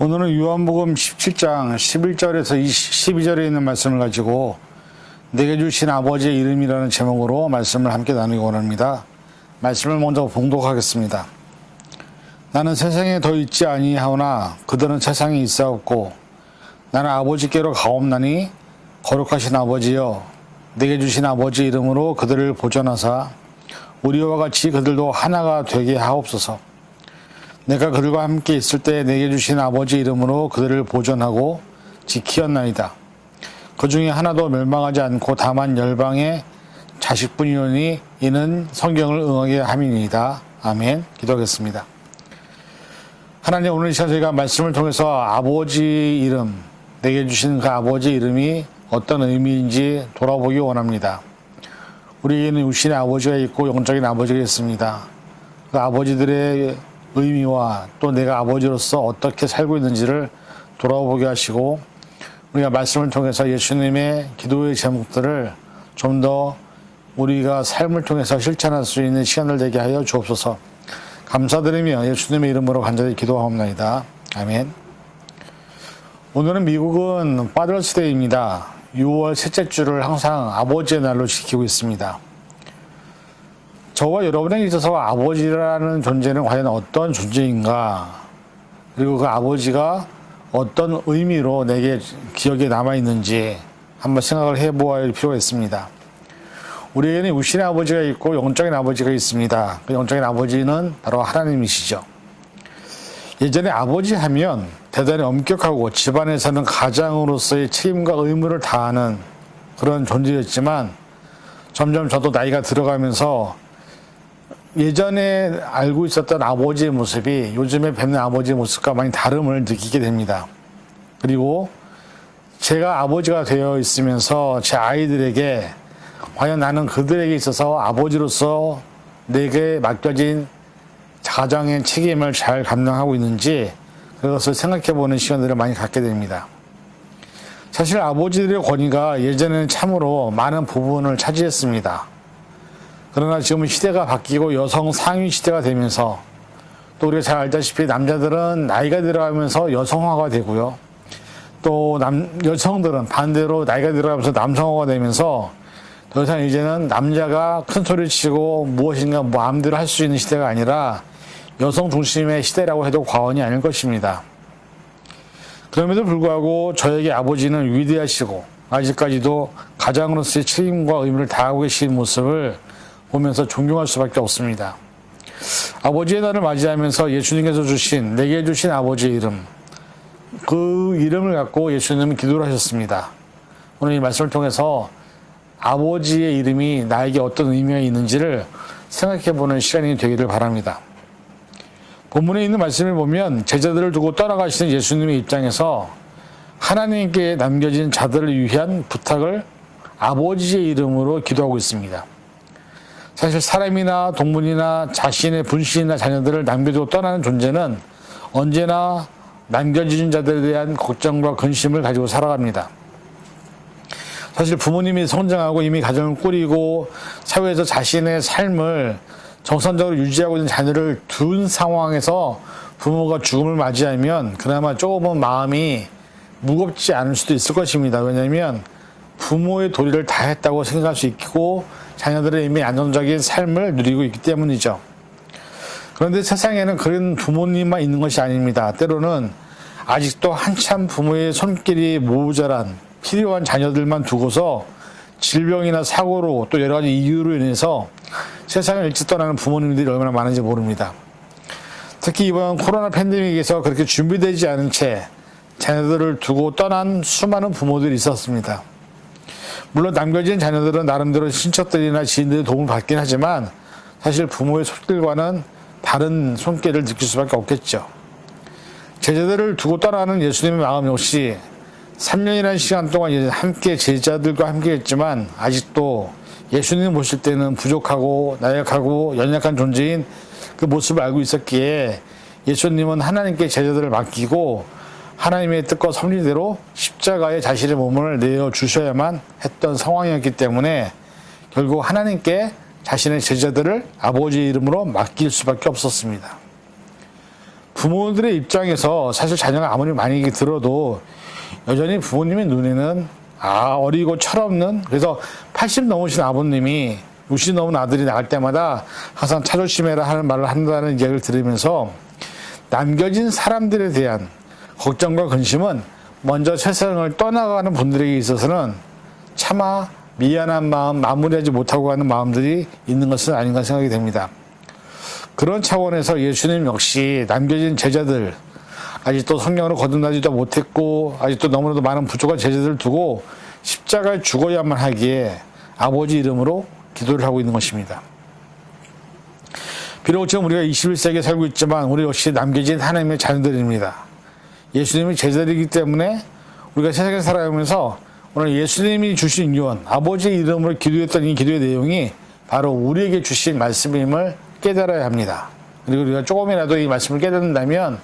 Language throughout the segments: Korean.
오늘은 요한복음 17장 11절에서 12절에 있는 말씀을 가지고 내게 주신 아버지의 이름이라는 제목으로 말씀을 함께 나누기 원합니다. 말씀을 먼저 봉독하겠습니다. 나는 세상에 더 있지 아니하오나 그들은 세상에 있사옵고 나는 아버지께로 가옵나니 거룩하신 아버지여 내게 주신 아버지 이름으로 그들을 보존하사 우리와 같이 그들도 하나가 되게 하옵소서. 내가 그들과 함께 있을 때 내게 주신 아버지 이름으로 그들을 보존하고 지키었나이다. 그 중에 하나도 멸망하지 않고 다만 열방의 자식뿐이오니 이는 성경을 응하게 함이니이다. 아멘. 기도하겠습니다. 하나님, 오늘 이 시간 저희가 말씀을 통해서 아버지 이름, 내게 주신 그 아버지 이름이 어떤 의미인지 돌아보기 원합니다. 우리에게는 육신의 아버지가 있고 영적인 아버지가 있습니다. 그 아버지들의 의미와 또 내가 아버지로서 어떻게 살고 있는지를 돌아보게 하시고 우리가 말씀을 통해서 예수님의 기도의 제목들을 좀 더 우리가 삶을 통해서 실천할 수 있는 시간을 되게 하여 주옵소서. 감사드리며 예수님의 이름으로 간절히 기도하옵나이다. 아멘. 오늘은 미국은 파더스데이입니다. 6월 셋째 주를 항상 아버지의 날로 지키고 있습니다. 저와 여러분에게 있어서 아버지라는 존재는 과연 어떤 존재인가, 그리고 그 아버지가 어떤 의미로 내게 기억에 남아있는지 한번 생각을 해보아야 할 필요가 있습니다. 우리에게는 육신의 아버지가 있고 영적인 아버지가 있습니다. 그 영적인 아버지는 바로 하나님이시죠. 예전에 아버지 하면 대단히 엄격하고 집안에서는 가장으로서의 책임과 의무를 다하는 그런 존재였지만 점점 저도 나이가 들어가면서 예전에 알고 있었던 아버지의 모습이 요즘에 뵙는 아버지의 모습과 많이 다름을 느끼게 됩니다. 그리고 제가 아버지가 되어 있으면서 제 아이들에게 과연 나는 그들에게 있어서 아버지로서 내게 맡겨진 가정의 책임을 잘 감당하고 있는지 그것을 생각해보는 시간들을 많이 갖게 됩니다. 사실 아버지들의 권위가 예전에는 참으로 많은 부분을 차지했습니다. 그러나 지금은 시대가 바뀌고 여성 상위 시대가 되면서 또 우리가 잘 알다시피 남자들은 나이가 들어가면서 여성화가 되고요. 또 여성들은 반대로 나이가 들어가면서 남성화가 되면서 더 이상 이제는 남자가 큰 소리 치고 무엇인가 마음대로 할 수 있는 시대가 아니라 여성 중심의 시대라고 해도 과언이 아닐 것입니다. 그럼에도 불구하고 저에게 아버지는 위대하시고 아직까지도 가장으로서의 책임과 의무를 다하고 계신 모습을 보면서 존경할 수밖에 없습니다. 아버지의 날을 맞이하면서 예수님께서 주신 내게 주신 아버지의 이름, 그 이름을 갖고 예수님은 기도를 하셨습니다. 오늘 이 말씀을 통해서 아버지의 이름이 나에게 어떤 의미가 있는지를 생각해보는 시간이 되기를 바랍니다. 본문에 있는 말씀을 보면 제자들을 두고 떠나가시는 예수님의 입장에서 하나님께 남겨진 자들을 위한 부탁을 아버지의 이름으로 기도하고 있습니다. 사실 사람이나 동물이나 자신의 분신이나 자녀들을 남겨두고 떠나는 존재는 언제나 남겨진 자들에 대한 걱정과 근심을 가지고 살아갑니다. 사실 부모님이 성장하고 이미 가정을 꾸리고 사회에서 자신의 삶을 정상적으로 유지하고 있는 자녀를 둔 상황에서 부모가 죽음을 맞이하면 그나마 조금은 마음이 무겁지 않을 수도 있을 것입니다. 왜냐하면 부모의 도리를 다 했다고 생각할 수 있고 자녀들은 이미 안정적인 삶을 누리고 있기 때문이죠. 그런데 세상에는 그런 부모님만 있는 것이 아닙니다. 때로는 아직도 한참 부모의 손길이 모자란 필요한 자녀들만 두고서 질병이나 사고로 또 여러 가지 이유로 인해서 세상을 일찍 떠나는 부모님들이 얼마나 많은지 모릅니다. 특히 이번 코로나 팬데믹에서 그렇게 준비되지 않은 채 자녀들을 두고 떠난 수많은 부모들이 있었습니다. 물론 남겨진 자녀들은 나름대로 친척들이나 지인들의 도움을 받긴 하지만 사실 부모의 손길과는 다른 손길을 느낄 수밖에 없겠죠. 제자들을 두고 떠나는 예수님의 마음 역시 3년이라는 시간 동안 함께 제자들과 함께 했지만 아직도 예수님 모실 때는 부족하고 나약하고 연약한 존재인 그 모습을 알고 있었기에 예수님은 하나님께 제자들을 맡기고 하나님의 뜻과 섭리대로 십자가에 자신의 몸을 내어주셔야만 했던 상황이었기 때문에 결국 하나님께 자신의 제자들을 아버지의 이름으로 맡길 수밖에 없었습니다. 부모들의 입장에서 사실 자녀가 아무리 많이 들어도 여전히 부모님의 눈에는 어리고 철없는, 그래서 80 넘으신 아버님이 60 넘은 아들이 나갈 때마다 항상 차 조심해라 하는 말을 한다는 이야기를 들으면서 남겨진 사람들에 대한 걱정과 근심은 먼저 세상을 떠나가는 분들에게 있어서는 차마 미안한 마음, 마무리하지 못하고 가는 마음들이 있는 것은 아닌가 생각이 됩니다. 그런 차원에서 예수님 역시 남겨진 제자들, 아직도 성령으로 거듭나지도 못했고 아직도 너무나도 많은 부족한 제자들을 두고 십자가에 죽어야만 하기에 아버지 이름으로 기도를 하고 있는 것입니다. 비록 지금 우리가 21세기에 살고 있지만 우리 역시 남겨진 하나님의 자녀들입니다. 예수님이 제자들이기 때문에 우리가 세상에 살아가면서 오늘 예수님이 주신 유언, 아버지의 이름으로 기도했던 이 기도의 내용이 바로 우리에게 주신 말씀임을 깨달아야 합니다. 그리고 우리가 조금이라도 이 말씀을 깨닫는다면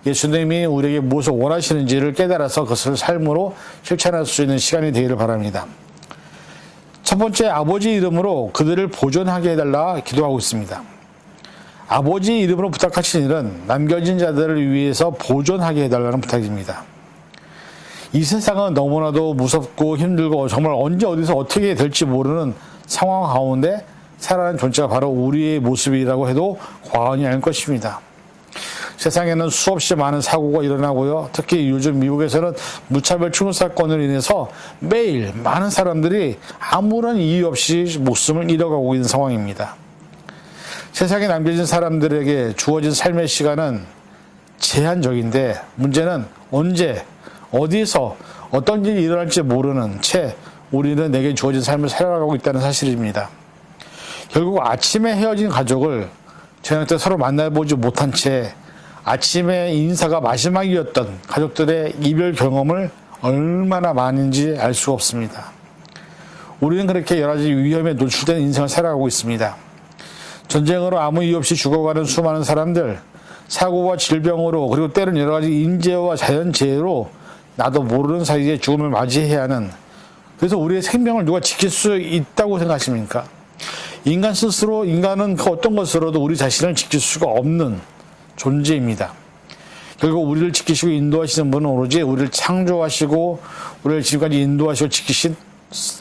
예수님이 우리에게 무엇을 원하시는지를 깨달아서 그것을 삶으로 실천할 수 있는 시간이 되기를 바랍니다. 첫 번째, 아버지 이름으로 그들을 보존하게 해달라 기도하고 있습니다. 아버지 이름으로 부탁하신 일은 남겨진 자들을 위해서 보존하게 해달라는 부탁입니다. 이 세상은 너무나도 무섭고 힘들고 정말 언제 어디서 어떻게 될지 모르는 상황 가운데 살아가는 존재가 바로 우리의 모습이라고 해도 과언이 아닐 것입니다. 세상에는 수없이 많은 사고가 일어나고요. 특히 요즘 미국에서는 무차별 추모 사건으로 인해서 매일 많은 사람들이 아무런 이유 없이 목숨을 잃어가고 있는 상황입니다. 세상에 남겨진 사람들에게 주어진 삶의 시간은 제한적인데 문제는 언제, 어디서 어떤 일이 일어날지 모르는 채 우리는 내게 주어진 삶을 살아가고 있다는 사실입니다. 결국 아침에 헤어진 가족을 저녁 때 서로 만나보지 못한 채 아침에 인사가 마지막이었던 가족들의 이별 경험을 얼마나 많은지 알 수가 없습니다. 우리는 그렇게 여러 가지 위험에 노출된 인생을 살아가고 있습니다. 전쟁으로 아무 이유 없이 죽어가는 수많은 사람들, 사고와 질병으로, 그리고 때로는 여러 가지 인재와 자연재해로 나도 모르는 사이에 죽음을 맞이해야 하는, 그래서 우리의 생명을 누가 지킬 수 있다고 생각하십니까? 인간 스스로, 인간은 그 어떤 것으로도 우리 자신을 지킬 수가 없는 존재입니다. 결국 우리를 지키시고 인도하시는 분은 오로지 우리를 창조하시고 우리를 지금까지 인도하시고 지키신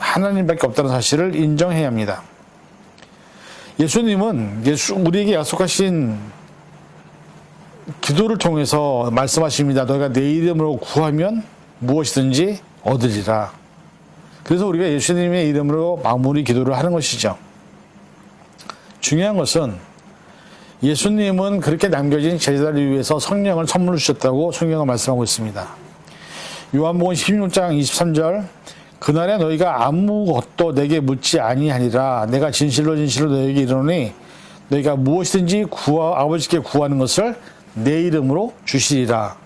하나님밖에 없다는 사실을 인정해야 합니다. 예수님은 우리에게 약속하신 기도를 통해서 말씀하십니다. 너희가 내 이름으로 구하면 무엇이든지 얻으리라. 그래서 우리가 예수님의 이름으로 마무리 기도를 하는 것이죠. 중요한 것은 예수님은 그렇게 남겨진 제자들을 위해서 성령을 선물로 주셨다고 성경은 말씀하고 있습니다. 요한복음 16장 23절, 그날에 너희가 아무것도 내게 묻지 아니하니라. 내가 진실로 진실로 너희에게 이르노니 너희가 무엇이든지 아버지께 구하는 것을 내 이름으로 주시리라.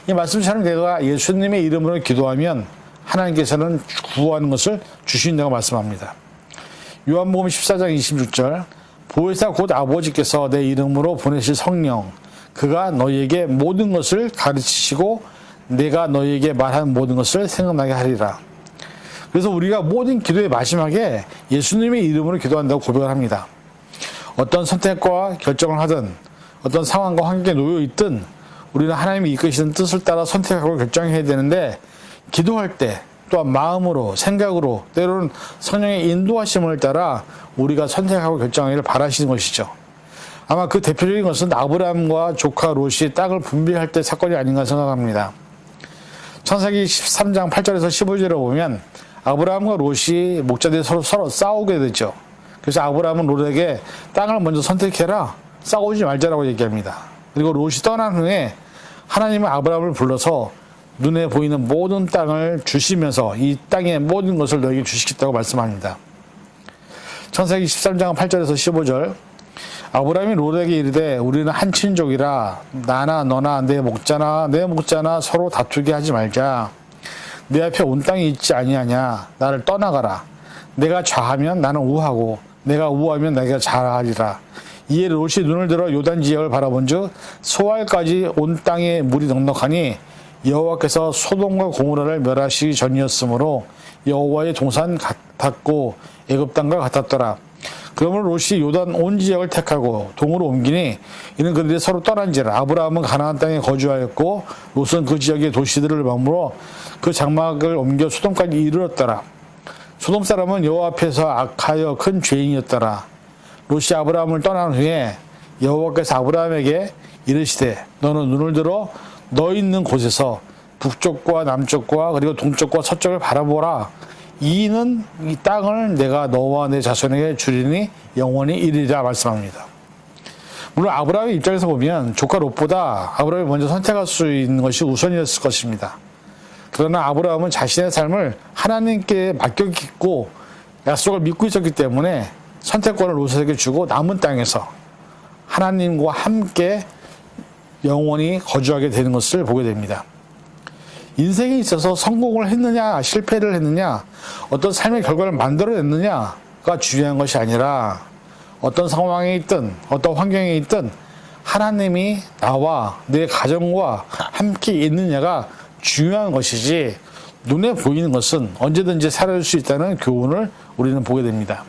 이 말씀처럼 내가 예수님의 이름으로 기도하면 하나님께서는 구하는 것을 주신다고 말씀합니다. 요한복음 14장 26절, 보혜사 곧 아버지께서 내 이름으로 보내실 성령, 그가 너희에게 모든 것을 가르치시고 내가 너희에게 말한 모든 것을 생각나게 하리라. 그래서 우리가 모든 기도의 마지막에 예수님의 이름으로 기도한다고 고백을 합니다. 어떤 선택과 결정을 하든 어떤 상황과 환경에 놓여 있든 우리는 하나님이 이끄시는 뜻을 따라 선택하고 결정해야 되는데, 기도할 때 또한 마음으로, 생각으로, 때로는 성령의 인도하심을 따라 우리가 선택하고 결정하기를 바라시는 것이죠. 아마 그 대표적인 것은 아브라함과 조카 롯이 땅을 분배할 때 사건이 아닌가 생각합니다. 창세기 13장 8절에서 15절에 보면 아브라함과 롯이 목자들이 서로 싸우게 되죠. 그래서 아브라함은 롯에게 땅을 먼저 선택해라, 싸우지 말자라고 얘기합니다. 그리고 롯이 떠난 후에 하나님은 아브라함을 불러서 눈에 보이는 모든 땅을 주시면서 이 땅의 모든 것을 너에게 주시겠다고 말씀합니다. 창세기 13장 8절에서 15절, 아브라함이 롯에게 이르되 우리는 한 친족이라 나나 너나 내 목자나 서로 다투게 하지 말자. 내 앞에 온 땅이 있지 아니하냐. 나를 떠나가라. 내가 좌하면 나는 우하고 내가 우하면 내가 좌하리라. 이에 롯이 눈을 들어 요단 지역을 바라본즉 소알까지 온 땅에 물이 넉넉하니 여호와께서 소돔과 고모라를 멸하시기 전이었으므로 여호와의 동산 같았고 애굽 땅과 같았더라. 그러므로 롯이 요단 온 지역을 택하고 동으로 옮기니 이는 그들이 서로 떠난지라. 아브라함은 가나안 땅에 거주하였고 롯은 그 지역의 도시들을 머물러 그 장막을 옮겨 소돔까지 이르렀더라. 소돔 사람은 여호와 앞에서 악하여 큰 죄인이었더라. 롯이 아브라함을 떠난 후에 여호와께서 아브라함에게 이르시되 너는 눈을 들어 너 있는 곳에서 북쪽과 남쪽과 그리고 동쪽과 서쪽을 바라보라. 이는 이 땅을 내가 너와 내 자손에게 주리니 영원히 이르리라 말씀합니다. 물론 아브라함의 입장에서 보면 조카 롯보다 아브라함이 먼저 선택할 수 있는 것이 우선이었을 것입니다. 그러나 아브라함은 자신의 삶을 하나님께 맡겼고 약속을 믿고 있었기 때문에 선택권을 롯에게 주고 남은 땅에서 하나님과 함께 영원히 거주하게 되는 것을 보게 됩니다. 인생에 있어서 성공을 했느냐 실패를 했느냐 어떤 삶의 결과를 만들어냈느냐가 중요한 것이 아니라 어떤 상황에 있든 어떤 환경에 있든 하나님이 나와 내 가정과 함께 있느냐가 중요한 것이지 눈에 보이는 것은 언제든지 사라질 수 있다는 교훈을 우리는 보게 됩니다.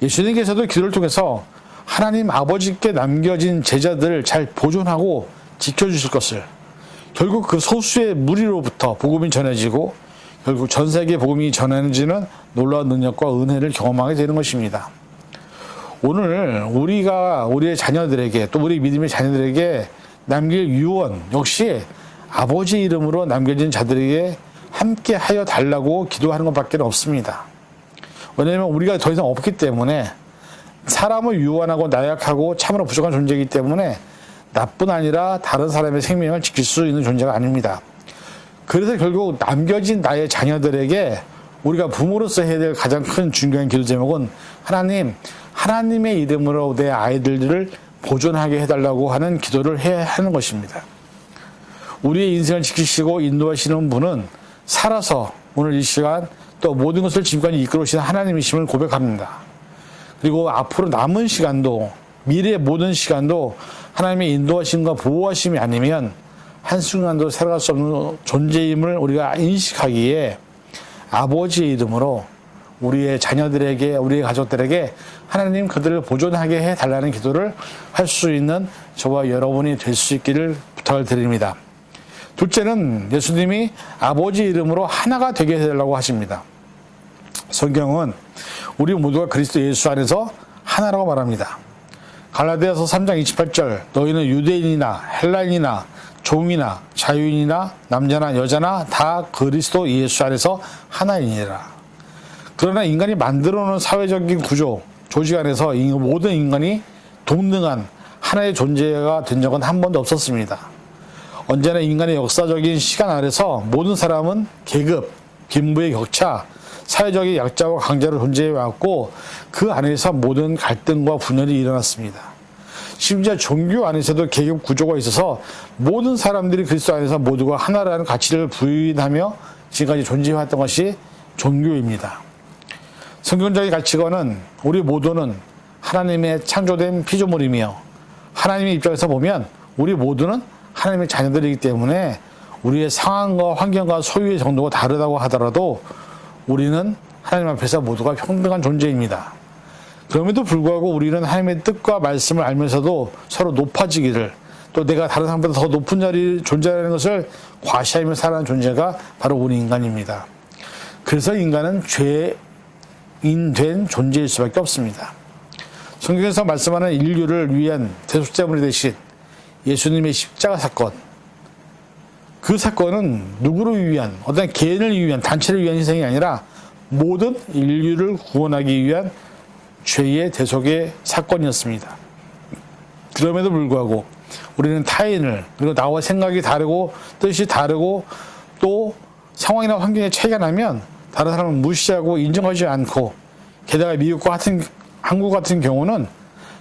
예수님께서도 기도를 통해서 하나님 아버지께 남겨진 제자들을 잘 보존하고 지켜주실 것을, 결국 그 소수의 무리로부터 복음이 전해지고 결국 전 세계 복음이 전해지는 놀라운 능력과 은혜를 경험하게 되는 것입니다. 오늘 우리가 우리의 자녀들에게 또 우리 믿음의 자녀들에게 남길 유언 역시 아버지 이름으로 남겨진 자들에게 함께 하여 달라고 기도하는 것밖에 없습니다. 왜냐하면 우리가 더 이상 없기 때문에 사람을 유언하고 나약하고 참으로 부족한 존재이기 때문에 나뿐 아니라 다른 사람의 생명을 지킬 수 있는 존재가 아닙니다. 그래서 결국 남겨진 나의 자녀들에게 우리가 부모로서 해야 될 가장 큰 중요한 기도 제목은 하나님의 이름으로 내 아이들을 보존하게 해달라고 하는 기도를 해야 하는 것입니다. 우리의 인생을 지키시고 인도하시는 분은 살아서 오늘 이 시간 또 모든 것을 지금까지 이끌어오시는 하나님이심을 고백합니다. 그리고 앞으로 남은 시간도 미래의 모든 시간도 하나님의 인도하심과 보호하심이 아니면 한순간도 살아갈 수 없는 존재임을 우리가 인식하기에 아버지의 이름으로 우리의 자녀들에게 우리의 가족들에게 하나님 그들을 보존하게 해달라는 기도를 할 수 있는 저와 여러분이 될 수 있기를 부탁을 드립니다. 둘째는 예수님이 아버지 이름으로 하나가 되게 해달라고 하십니다. 성경은 우리 모두가 그리스도 예수 안에서 하나라고 말합니다. 갈라디아서 3장 28절 너희는 유대인이나 헬라인이나 종이나 자유인이나 남자나 여자나 다 그리스도 예수 안에서 하나이니라. 그러나 인간이 만들어놓은 사회적인 구조, 조직 안에서 모든 인간이 동등한 하나의 존재가 된 적은 한 번도 없었습니다. 언제나 인간의 역사적인 시간 아래서 모든 사람은 계급, 빈부의 격차, 사회적인 약자와 강자로 존재해왔고 그 안에서 모든 갈등과 분열이 일어났습니다. 심지어 종교 안에서도 계급 구조가 있어서 모든 사람들이 그리스도 안에서 모두가 하나라는 가치를 부인하며 지금까지 존재해왔던 것이 종교입니다. 성경적인 가치관은 우리 모두는 하나님의 창조된 피조물이며 하나님의 입장에서 보면 우리 모두는 하나님의 자녀들이기 때문에 우리의 상황과 환경과 소유의 정도가 다르다고 하더라도 우리는 하나님 앞에서 모두가 평등한 존재입니다. 그럼에도 불구하고 우리는 하나님의 뜻과 말씀을 알면서도 서로 높아지기를 또 내가 다른 사람보다 더 높은 자리에 존재하는 것을 과시하며 살아가는 존재가 바로 우리 인간입니다. 그래서 인간은 죄인된 존재일 수밖에 없습니다. 성경에서 말씀하는 인류를 위한 대속제물이 되신 예수님의 십자가 사건, 그 사건은 누구를 위한 어떤 개인을 위한 단체를 위한 희생이 아니라 모든 인류를 구원하기 위한 죄의 대속의 사건이었습니다. 그럼에도 불구하고 우리는 타인을 그리고 나와 생각이 다르고 뜻이 다르고 또 상황이나 환경에 차이가 나면 다른 사람을 무시하고 인정하지 않고 게다가 미국과 같은 한국 같은 경우는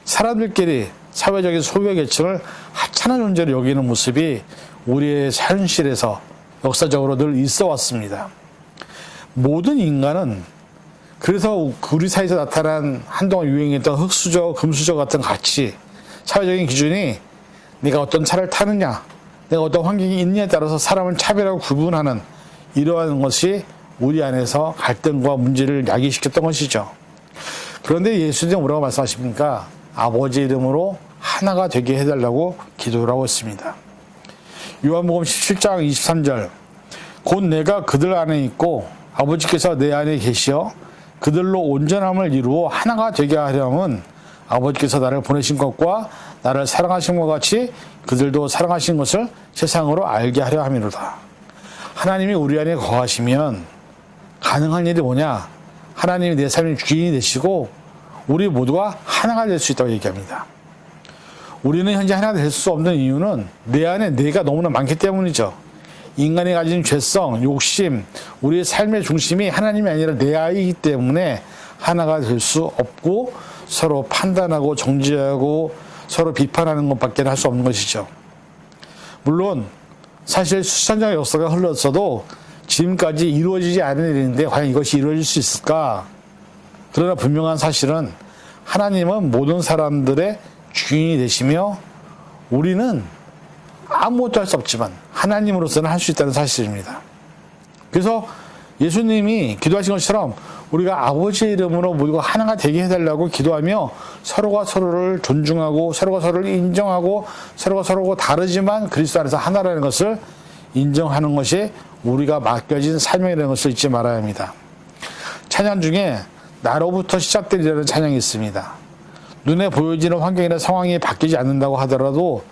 사람들끼리 사회적인 소외 계층을 하찮은 존재로 여기는 모습이 우리의 현실에서 역사적으로 늘 있어 왔습니다. 모든 인간은 그래서 우리 사이에서 나타난 한동안 유행했던 흑수저, 금수저 같은 가치, 사회적인 기준이 내가 어떤 차를 타느냐, 내가 어떤 환경이 있느냐에 따라서 사람을 차별하고 구분하는 이러한 것이 우리 안에서 갈등과 문제를 야기시켰던 것이죠. 그런데 예수님은 뭐라고 말씀하십니까? 아버지 이름으로 하나가 되게 해달라고 기도를 하고 있습니다. 요한복음 17장 23절 곧 내가 그들 안에 있고 아버지께서 내 안에 계시어 그들로 온전함을 이루어 하나가 되게 하려면 아버지께서 나를 보내신 것과 나를 사랑하신 것 같이 그들도 사랑하신 것을 세상으로 알게 하려 함이로다. 하나님이 우리 안에 거하시면 가능한 일이 뭐냐? 하나님이 내 삶의 주인이 되시고 우리 모두가 하나가 될 수 있다고 얘기합니다. 우리는 현재 하나가 될 수 없는 이유는 내 안에 내가 너무나 많기 때문이죠. 인간이 가진 죄성, 욕심, 우리의 삶의 중심이 하나님이 아니라 내 아이이기 때문에 하나가 될 수 없고 서로 판단하고 정죄하고 서로 비판하는 것밖에 할 수 없는 것이죠. 물론 사실 수천 장의 역사가 흘렀어도 지금까지 이루어지지 않은 일인데 과연 이것이 이루어질 수 있을까? 그러나 분명한 사실은 하나님은 모든 사람들의 주인이 되시며 우리는 아무것도 할 수 없지만 하나님으로서는 할 수 있다는 사실입니다. 그래서 예수님이 기도하신 것처럼 우리가 아버지의 이름으로 모두가 하나가 되게 해달라고 기도하며 서로가 서로를 존중하고 서로가 서로를 인정하고 서로가 서로 다르지만 그리스도 안에서 하나라는 것을 인정하는 것이 우리가 맡겨진 사명이라는 것을 잊지 말아야 합니다. 찬양 중에 나로부터 시작되리라는 찬양이 있습니다. 눈에 보여지는 환경이나 상황이 바뀌지 않는다고 하더라도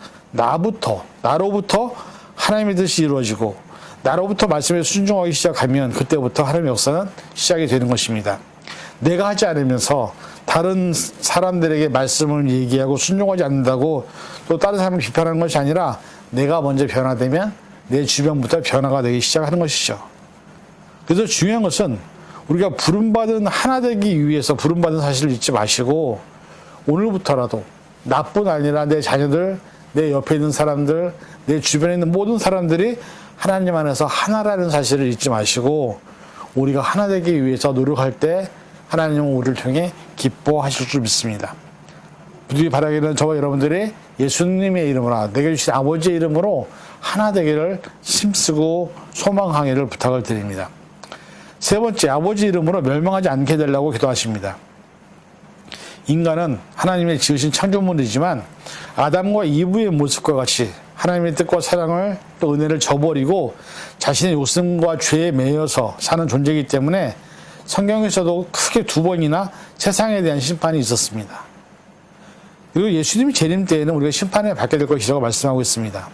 나로부터 하나님의 뜻이 이루어지고 나로부터 말씀에 순종하기 시작하면 그때부터 하나님의 역사는 시작이 되는 것입니다. 내가 하지 않으면서 다른 사람들에게 말씀을 얘기하고 순종하지 않는다고 또 다른 사람을 비판하는 것이 아니라 내가 먼저 변화되면 내 주변부터 변화가 되기 시작하는 것이죠. 그래서 중요한 것은 우리가 부름받은 하나 되기 위해서 부름받은 사실을 잊지 마시고 오늘부터라도 나뿐 아니라 내 자녀들, 내 옆에 있는 사람들, 내 주변에 있는 모든 사람들이 하나님 안에서 하나라는 사실을 잊지 마시고 우리가 하나 되기 위해서 노력할 때 하나님은 우리를 통해 기뻐하실 줄 믿습니다. 부디 바라기는 저와 여러분들이 예수님의 이름으로 내게 주신 아버지의 이름으로 하나 되기를 힘쓰고 소망하기를 부탁을 드립니다. 세 번째, 아버지 이름으로 멸망하지 않게 해달라고 기도하십니다. 인간은 하나님의 지으신 창조물이지만 아담과 이브의 모습과 같이 하나님의 뜻과 사랑을 또 은혜를 저버리고 자신의 욕심과 죄에 매여서 사는 존재이기 때문에 성경에서도 크게 두 번이나 세상에 대한 심판이 있었습니다. 그리고 예수님이 재림 때에는 우리가 심판에 받게 될 것이라고 말씀하고 있습니다.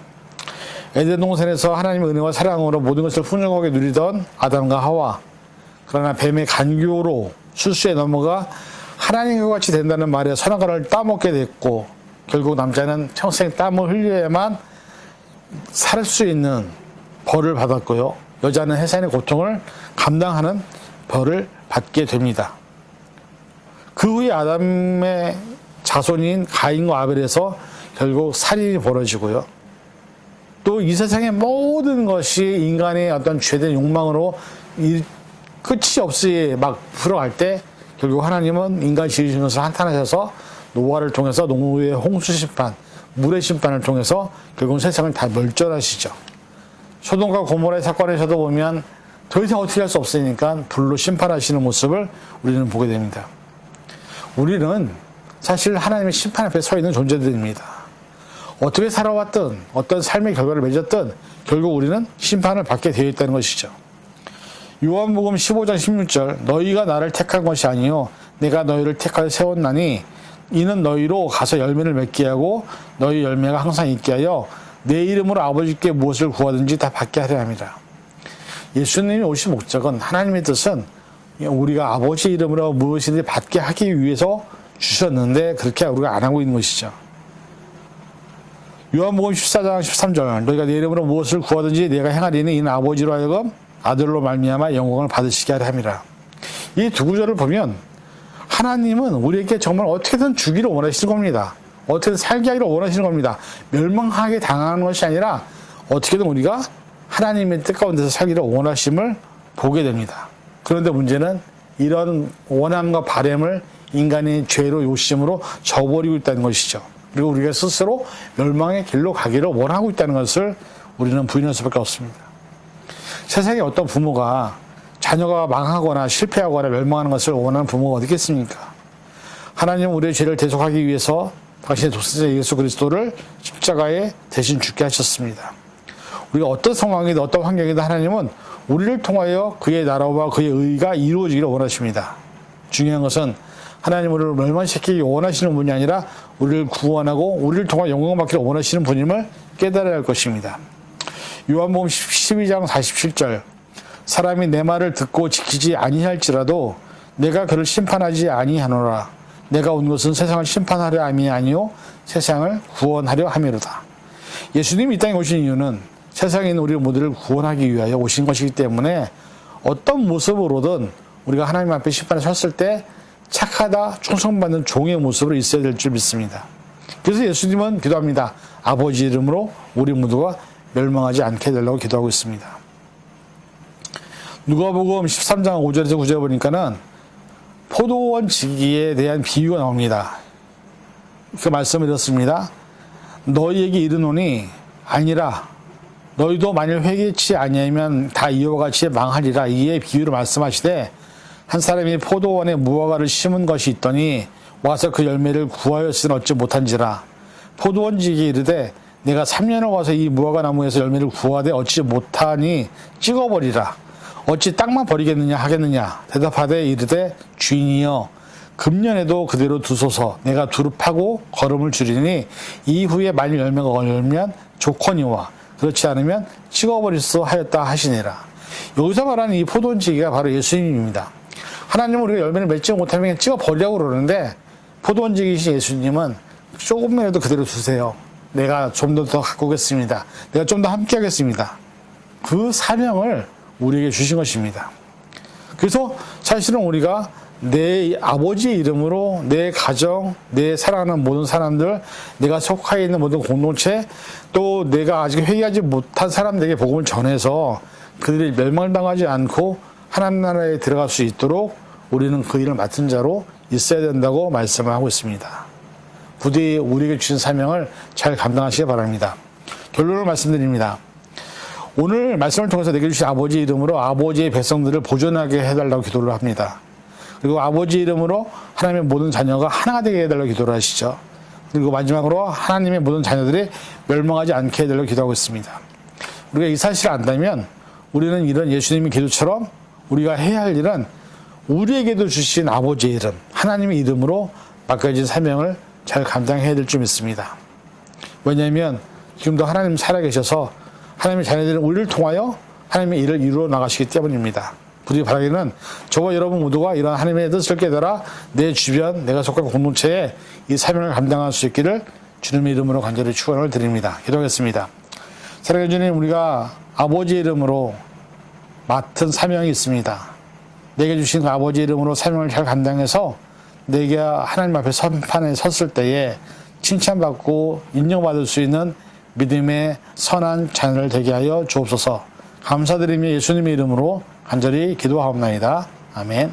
에덴 동산에서 하나님의 은혜와 사랑으로 모든 것을 풍성하게 누리던 아담과 하와, 그러나 뱀의 간교로 술수에 넘어가 하나님과 같이 된다는 말에 선악과를 따먹게 됐고 결국 남자는 평생 땀을 흘려야만 살 수 있는 벌을 받았고요. 여자는 해산의 고통을 감당하는 벌을 받게 됩니다. 그 후에 아담의 자손인 가인과 아벨에서 결국 살인이 벌어지고요. 또 이 세상의 모든 것이 인간의 어떤 죄된 욕망으로 끝이 없이 막 풀어갈 때 결국 하나님은 인간 지으신 것을 한탄하셔서 노아를 통해서 노아의 홍수 심판, 물의 심판을 통해서 결국 세상을 다 멸절하시죠. 소돔과 고모라의 사건에서도 보면 더 이상 어떻게 할 수 없으니까 불로 심판하시는 모습을 우리는 보게 됩니다. 우리는 사실 하나님의 심판 앞에 서 있는 존재들입니다. 어떻게 살아왔든 어떤 삶의 결과를 맺었든 결국 우리는 심판을 받게 되어 있다는 것이죠. 요한복음 15장 16절 너희가 나를 택한 것이 아니요 내가 너희를 택하여 세웠나니 이는 너희로 가서 열매를 맺게 하고 너희 열매가 항상 있게 하여 내 이름으로 아버지께 무엇을 구하든지 다 받게 하려 합니다. 예수님이 오신 목적은 하나님의 뜻은 우리가 아버지 이름으로 무엇이든지 받게 하기 위해서 주셨는데 그렇게 우리가 안 하고 있는 것이죠. 요한복음 14장 13절 너희가 내 이름으로 무엇을 구하든지 내가 행하리니 이는 아버지로 하여금 아들로 말미암아 영광을 받으시게 하려 함이라. 이 두 구절을 보면 하나님은 우리에게 정말 어떻게든 주기를 원하시는 겁니다. 어떻게든 살게 하기를 원하시는 겁니다. 멸망하게 당하는 것이 아니라 어떻게든 우리가 하나님의 뜻 가운데서 살기를 원하심을 보게 됩니다. 그런데 문제는 이런 원함과 바람을 인간의 죄로 욕심으로 저버리고 있다는 것이죠. 그리고 우리가 스스로 멸망의 길로 가기를 원하고 있다는 것을 우리는 부인할 수밖에 없습니다. 세상에 어떤 부모가 자녀가 망하거나 실패하거나 멸망하는 것을 원하는 부모가 어디 있겠습니까? 하나님은 우리의 죄를 대속하기 위해서 당신의 독생자 예수 그리스도를 십자가에 대신 죽게 하셨습니다. 우리가 어떤 상황이든 어떤 환경이든 하나님은 우리를 통하여 그의 나라와 그의 의가 이루어지기를 원하십니다. 중요한 것은 하나님 우리를 멸망시키기 원하시는 분이 아니라 우리를 구원하고 우리를 통하여 영광을 받기를 원하시는 분임을 깨달아야 할 것입니다. 요한복음 12장 47절 사람이 내 말을 듣고 지키지 아니할지라도 내가 그를 심판하지 아니하노라. 내가 온 것은 세상을 심판하려 함이 아니요 세상을 구원하려 함이로다. 예수님이 이 땅에 오신 이유는 세상에 있는 우리 모두를 구원하기 위하여 오신 것이기 때문에 어떤 모습으로든 우리가 하나님 앞에 심판에 섰을 때 착하다 충성받는 종의 모습으로 있어야 될 줄 믿습니다. 그래서 예수님은 기도합니다. 아버지 이름으로 우리 모두가 멸망하지 않게 해달라고 기도하고 있습니다. 누가복음 13장 5절에서 9절에 보니까는 포도원 지기에 대한 비유가 나옵니다. 그 말씀을 드렸습니다. 너희에게 이르노니 아니라 너희도 만일 회개치 아니하면 다 이와 같이 망하리라. 이에 비유를 말씀하시되 한 사람이 포도원에 무화과를 심은 것이 있더니 와서 그 열매를 구하였으나 얻지 못한지라. 포도원지기에 이르되 내가 3년을 와서 이 무화과 나무에서 열매를 구하되 얻지 못하니 찍어버리라. 어찌 땅만 버리겠느냐 하겠느냐. 대답하되 이르되 주인이여 금년에도 그대로 두소서. 내가 두루 파고 거름을 줄이니 이후에 만일 열매가 걸면 좋거니와 그렇지 않으면 찍어버릴수 하였다 하시니라. 여기서 말하는 이 포도원지기가 바로 예수님입니다. 하나님은 우리가 열매를 맺지 못하면 그냥 찍어버리려고 그러는데 포도원지기이신 예수님은 조금이라도 그대로 두세요. 내가 좀 더 갖고 오겠습니다. 내가 좀 더 함께 하겠습니다. 그 사명을 우리에게 주신 것입니다. 그래서 사실은 우리가 내 아버지의 이름으로 내 가정, 내 사랑하는 모든 사람들, 내가 속하에 있는 모든 공동체, 또 내가 아직 회개하지 못한 사람들에게 복음을 전해서 그들이 멸망당하지 않고 하나님 나라에 들어갈 수 있도록 우리는 그 일을 맡은 자로 있어야 된다고 말씀을 하고 있습니다. 부디 우리에게 주신 사명을 잘 감당하시기 바랍니다. 결론을 말씀드립니다. 오늘 말씀을 통해서 내게 주신 아버지 이름으로 아버지의 백성들을 보존하게 해달라고 기도를 합니다. 그리고 아버지 이름으로 하나님의 모든 자녀가 하나가 되게 해달라고 기도를 하시죠. 그리고 마지막으로 하나님의 모든 자녀들이 멸망하지 않게 해달라고 기도하고 있습니다. 우리가 이 사실을 안다면 우리는 이런 예수님의 기도처럼 우리가 해야 할 일은 우리에게도 주신 아버지의 이름, 하나님의 이름으로 맡겨진 사명을 잘 감당해야 될 줄 믿습니다. 왜냐하면 지금도 하나님 살아계셔서 하나님의 자녀들은 우리를 통하여 하나님의 일을 이루어 나가시기 때문입니다. 부디 바라기는 저와 여러분 모두가 이런 하나님의 뜻을 깨달아 내 주변, 내가 속한 공동체에 이 사명을 감당할 수 있기를 주님의 이름으로 간절히 축원을 드립니다. 기도하겠습니다. 사랑해 주님, 우리가 아버지 이름으로 맡은 사명이 있습니다. 내게 주신 그 아버지 이름으로 사명을 잘 감당해서 내가 하나님 앞에 선판에 섰을 때에 칭찬받고 인정받을 수 있는 믿음의 선한 자녀를 되게 하여 주옵소서. 감사드리며 예수님의 이름으로 간절히 기도하옵나이다. 아멘.